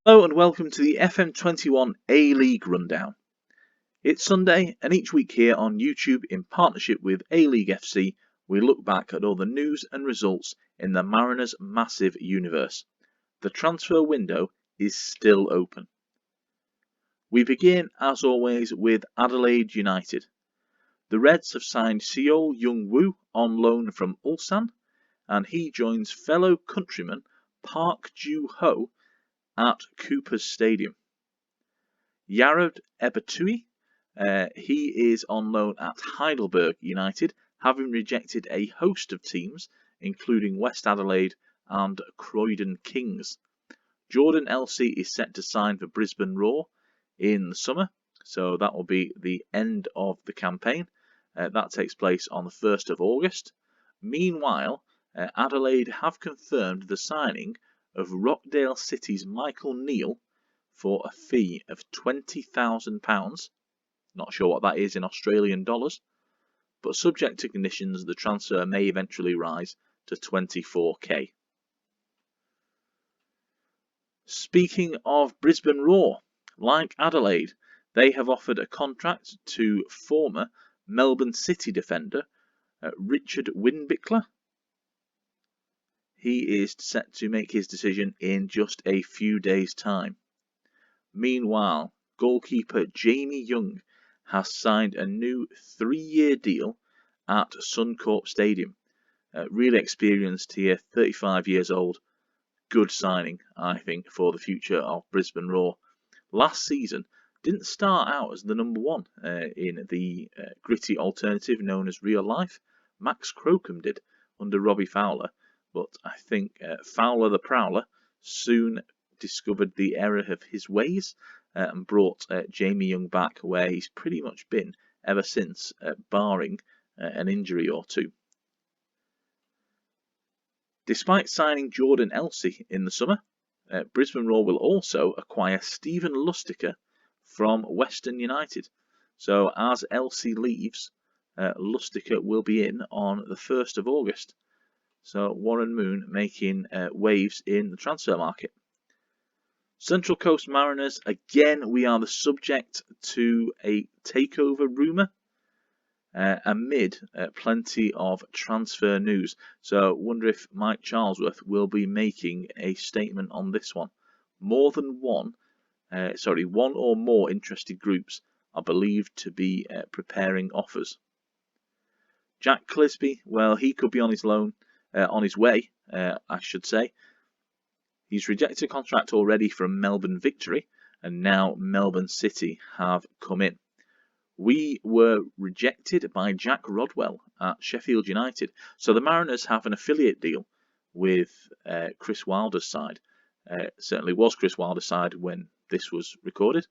Hello and welcome to the FM21 A-League Rundown. It's Sunday and each week here on YouTube in partnership with A-League FC we look back at all the news and results in the Mariners' massive universe. The transfer window is still open. We begin as always with Adelaide United. The Reds have signed Seol Young-woo on loan from Ulsan and he joins fellow countryman Park Joo-ho at Cooper's Stadium. Yared Ebertui, he is on loan at Heidelberg United, having rejected a host of teams, including West Adelaide and Croydon Kings. Jordan Elsey is set to sign for Brisbane Roar in the summer, so that will be the end of the campaign. That takes place on the 1st of August. Meanwhile, Adelaide have confirmed the signing of Rockdale City's Michael Neal for a fee of £20,000. Not sure what that is in Australian dollars, but subject to conditions, the transfer may eventually rise to £24,000. Speaking of Brisbane Roar, like Adelaide, they have offered a contract to former Melbourne City defender Richard Winbickler. He is set to make his decision in just a few days' time. Meanwhile, goalkeeper Jamie Young has signed a new 3-year deal at Suncorp Stadium. Really experienced here, 35 years old. Good signing, I think, for the future of Brisbane Roar. Last season, didn't start out as the number one in the gritty alternative known as Real Life. Max Crocombe did under Robbie Fowler. But I think Fowler the Prowler soon discovered the error of his ways and brought Jamie Young back where he's pretty much been ever since, barring an injury or two. Despite signing Jordan Elsey in the summer, Brisbane Roar will also acquire Stephen Lustica from Western United. So as Elsey leaves, Lustica will be in on the 1st of August. So Warren Moon making waves in the transfer market. Central Coast Mariners, again we are the subject to a takeover rumour amid plenty of transfer news. So wonder if Mike Charlesworth will be making a statement on this one. One or more interested groups are believed to be preparing offers. Jack Clisby, well, he could be on his way, I should say. He's rejected a contract already from Melbourne Victory, and now Melbourne City have come in. We were rejected by Jack Rodwell at Sheffield United, so the Mariners have an affiliate deal with Chris Wilder's side. Certainly was Chris Wilder's side when this was recorded,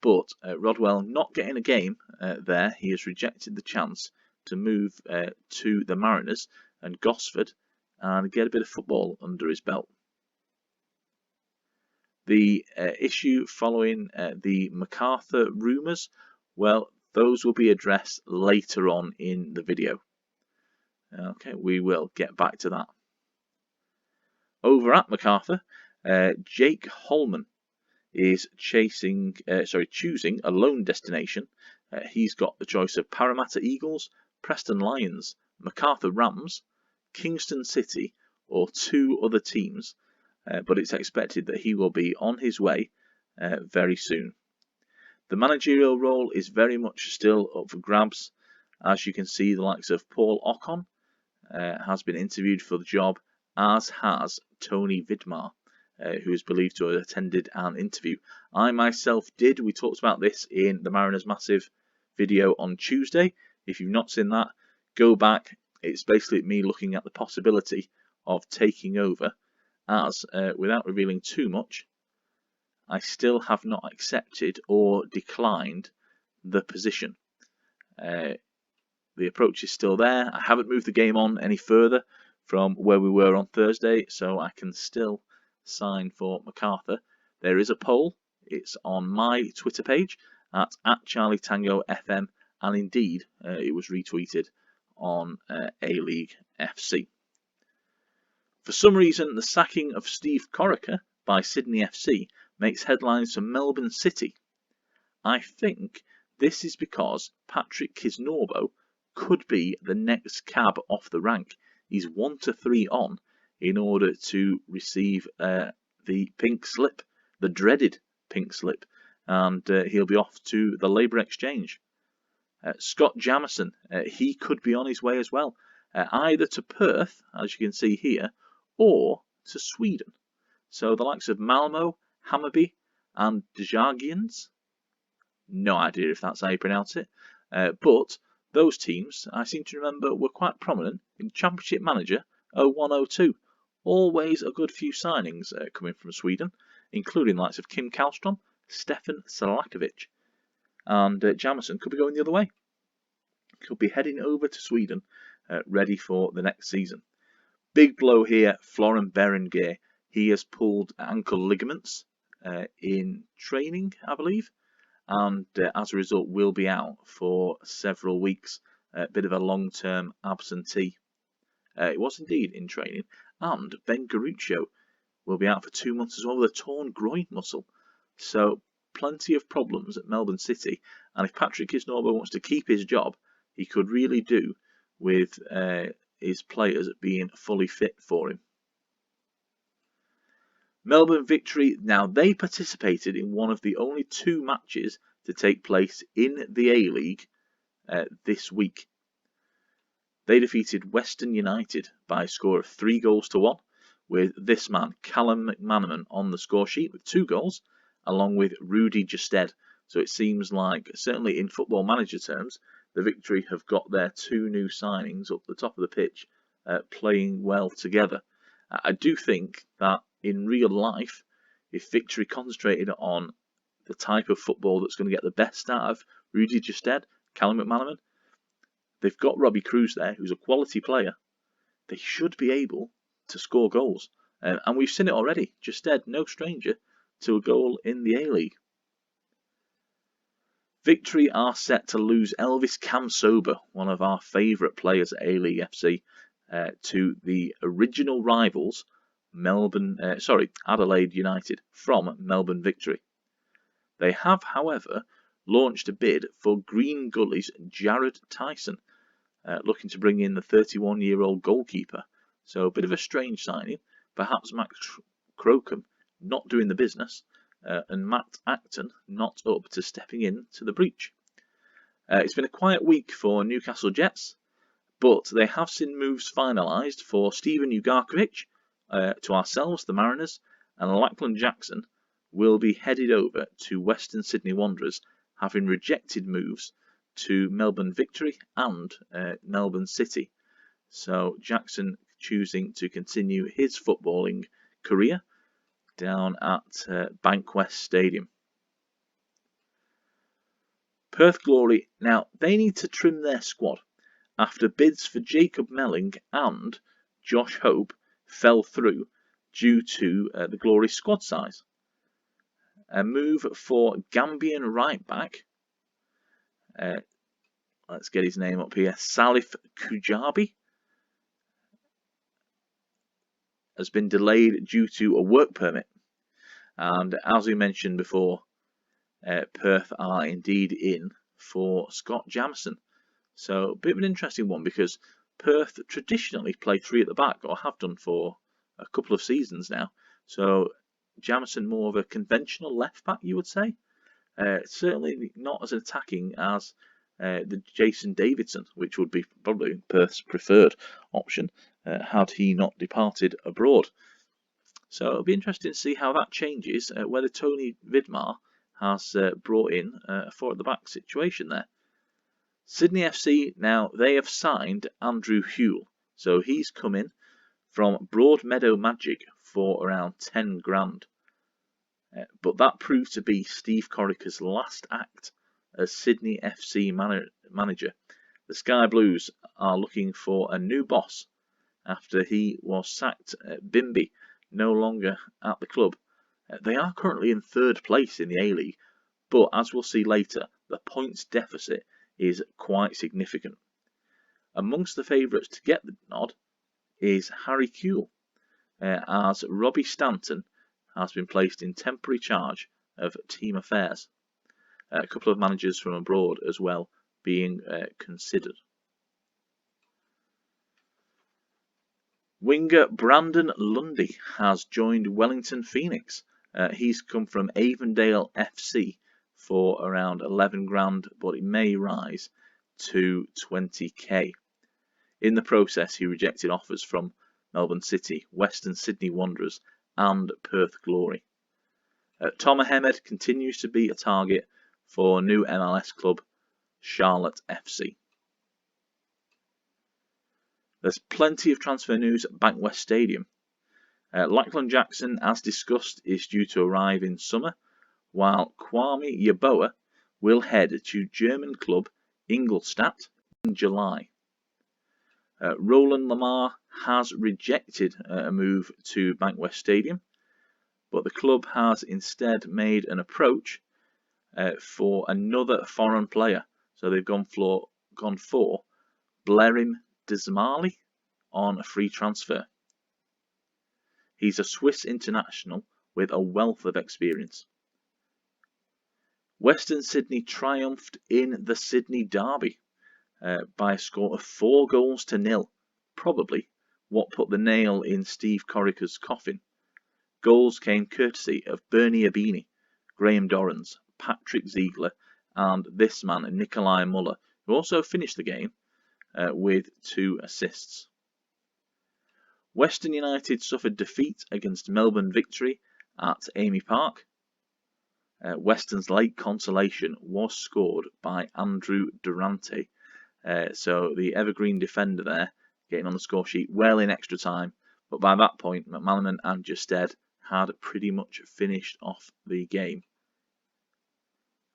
but Rodwell not getting a game there, he has rejected the chance to move to the Mariners and Gosford and get a bit of football under his belt. The issue following the Macarthur rumours, well, those will be addressed later on in the video. Okay, we will get back to that. Over at Macarthur, Jake Holman is choosing a loan destination. He's got the choice of Parramatta Eagles, Preston Lions, Macarthur Rams, Kingston City, or 2 other teams, but it's expected that he will be on his way very soon. The managerial role is very much still up for grabs. As you can see, the likes of Paul Ocon has been interviewed for the job, as has Tony Vidmar, who is believed to have attended an interview. I myself did. We talked about this in the Mariners Massive video on Tuesday. If you've not seen that, go back. It's basically me looking at the possibility of taking over, as without revealing too much, I still have not accepted or declined the position. The approach is still there. I haven't moved the game on any further from where we were on Thursday, so I can still sign for Macarthur. There is a poll. It's on my Twitter page at @CharlieTangoFM, and indeed it was retweeted on A-League FC. For some reason, the sacking of Steve Corica, by Sydney FC makes headlines for Melbourne City. I think this is because Patrick Kisnorbo could be the next cab off the rank. He's 1-3 on in order to receive the pink slip, the dreaded pink slip, and he'll be off to the Labour Exchange. Scott Jamieson, he could be on his way as well, either to Perth, as you can see here, or to Sweden. So the likes of Malmo, Hammarby and Djurgårdens, no idea if that's how you pronounce it, but those teams, I seem to remember, were quite prominent in Championship Manager 01-02. Always a good few signings coming from Sweden, including the likes of Kim Kallstrom, Stefan Selakovic, and Jamieson could be going the other way. Could be heading over to Sweden, ready for the next season. Big blow here, Florin Berengare. He has pulled ankle ligaments in training, I believe, and as a result will be out for several weeks. A bit of a long-term absentee. It was indeed in training. And Ben Garuccio will be out for 2 months as well with a torn groin muscle. So plenty of problems at Melbourne City. And if Patrick Kisnorbo wants to keep his job, he could really do with his players being fully fit for him. Melbourne Victory, now they participated in one of the only 2 matches to take place in the A-League this week. They defeated Western United by a score of 3-1, with this man, Callum McManaman, on the score sheet with 2 goals, along with Rudy Justed. So it seems like, certainly in Football Manager terms, the Victory have got their 2 new signings up the top of the pitch playing well together. I do think that in real life, if Victory concentrated on the type of football that's going to get the best out of Rudy Justed, Callum McManaman, they've got Robbie Cruz there, who's a quality player. They should be able to score goals. And we've seen it already. Justed, no stranger to a goal in the A-League. Victory are set to lose Elvis Kamsoba, one of our favourite players at A-League FC, to the original rivals, Adelaide United, from Melbourne Victory. They have, however, launched a bid for Green Gully's Jared Tyson, looking to bring in the 31-year-old goalkeeper. So a bit of a strange signing. Perhaps Max Crocombe not doing the business, and Matt Acton not up to stepping in to the breach. It's been a quiet week for Newcastle Jets, but they have seen moves finalised for Steven Ugarkovic to ourselves, the Mariners, and Lachlan Jackson will be headed over to Western Sydney Wanderers, having rejected moves to Melbourne Victory and Melbourne City. So Jackson choosing to continue his footballing career down at Bankwest Stadium. Perth Glory, now they need to trim their squad after bids for Jacob Melling and Josh Hope fell through due to the Glory squad size. A move for Gambian right back, let's get his name up here, Salif Kujabi, has been delayed due to a work permit. And as we mentioned before, Perth are indeed in for Scott Jamieson. So a bit of an interesting one, because Perth traditionally play 3 at the back, or have done for a couple of seasons now. So Jamieson more of a conventional left back, you would say. Certainly not as attacking as the Jason Davidson, which would be probably Perth's preferred option had he not departed abroad. So it'll be interesting to see how that changes, whether Tony Vidmar has brought in a 4 at the back situation there. Sydney FC, now they have signed Andrew Hewell, so he's come in from Broadmeadow Magic for around 10 grand. But that proved to be Steve Corica's last act as Sydney FC manager. The Sky Blues are looking for a new boss after he was sacked at Bimby, no longer at the club. They are currently in 3rd place in the A-League, but as we'll see later, the points deficit is quite significant. Amongst the favourites to get the nod is Harry Kewell, as Robbie Stanton has been placed in temporary charge of team affairs. A couple of managers from abroad as well being considered. Winger Brandon Lundy has joined Wellington Phoenix. He's come from Avondale FC for around 11 grand, but it may rise to 20k. In the process, he rejected offers from Melbourne City, Western Sydney Wanderers and Perth Glory. Tom Ahmed continues to be a target for new MLS club Charlotte FC. There's plenty of transfer news at Bankwest Stadium. Lachlan Jackson, as discussed, is due to arrive in summer, while Kwame Yeboah will head to German club Ingolstadt in July. Roland Lamar has rejected a move to Bankwest Stadium, but the club has instead made an approach for another foreign player. So they've gone for Blerim Desmali on a free transfer. He's a Swiss international with a wealth of experience. Western Sydney triumphed in the Sydney Derby by a score of 4-0. Probably what put the nail in Steve Corica's coffin. Goals came courtesy of Bernie Abini, Graham Dorrans, Patrick Ziegler and this man, Nikolai Muller, who also finished the game with 2 assists. Western United suffered defeat against Melbourne Victory at Amy Park. Western's late consolation was scored by Andrew Durante. So the evergreen defender there getting on the score sheet well in extra time. But by that point, McManaman and Justed had pretty much finished off the game.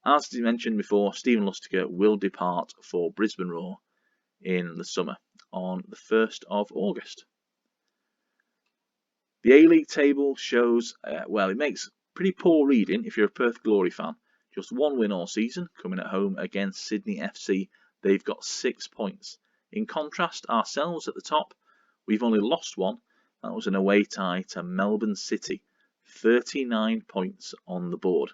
As mentioned before, Stephen Lustica will depart for Brisbane Roar in the summer on the 1st of August. The A-League table shows, it makes pretty poor reading if you're a Perth Glory fan. Just 1 win all season, coming at home against Sydney FC. They've got 6 points. In contrast, ourselves at the top, we've only lost 1. That was an away tie to Melbourne City. 39 points on the board.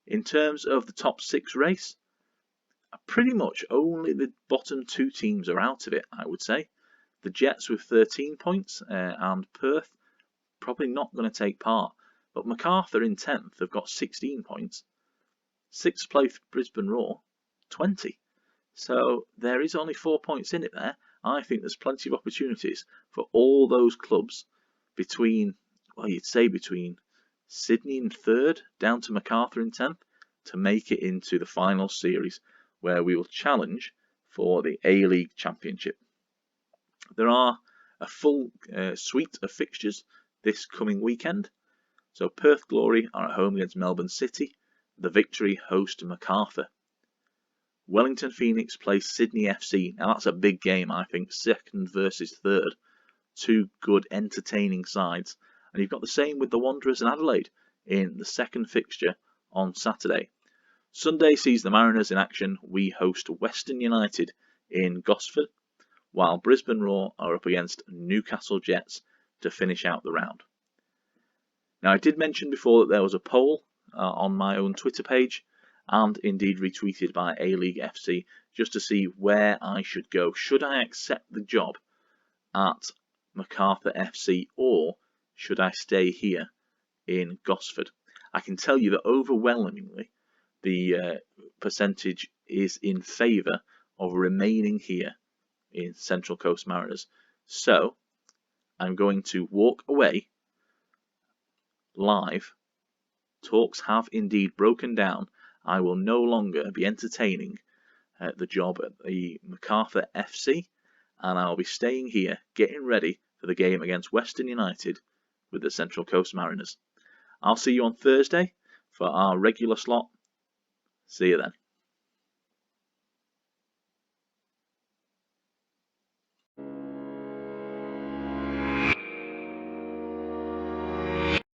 In terms of the top 6 race, pretty much only the bottom 2 teams are out of it, I would say. The Jets with 13 points and Perth probably not going to take part. But Macarthur in 10th have got 16 points. 6th place Brisbane Roar, 20. So there is only 4 points in it there. I think there's plenty of opportunities for all those clubs between Sydney in 3rd down to Macarthur in 10th to make it into the final series where we will challenge for the A-League Championship. There are a full suite of fixtures this coming weekend. So Perth Glory are at home against Melbourne City. The Victory host Macarthur. Wellington Phoenix play Sydney FC. Now that's a big game, I think. 2nd versus 3rd. 2 good, entertaining sides. And you've got the same with the Wanderers and Adelaide in the 2nd fixture on Saturday. Sunday sees the Mariners in action. We host Western United in Gosford, while Brisbane Roar are up against Newcastle Jets to finish out the round. Now, I did mention before that there was a poll on my own Twitter page and indeed retweeted by A-League FC just to see where I should go. Should I accept the job at Macarthur FC or should I stay here in Gosford? I can tell you that overwhelmingly the percentage is in favour of remaining here in Central Coast Mariners. So I'm going to walk away live. Talks have indeed broken down. I will no longer be entertaining the job at the Macarthur FC, and I'll be staying here getting ready for the game against Western United with the Central Coast Mariners. I'll see you on Thursday for our regular slot. See you then.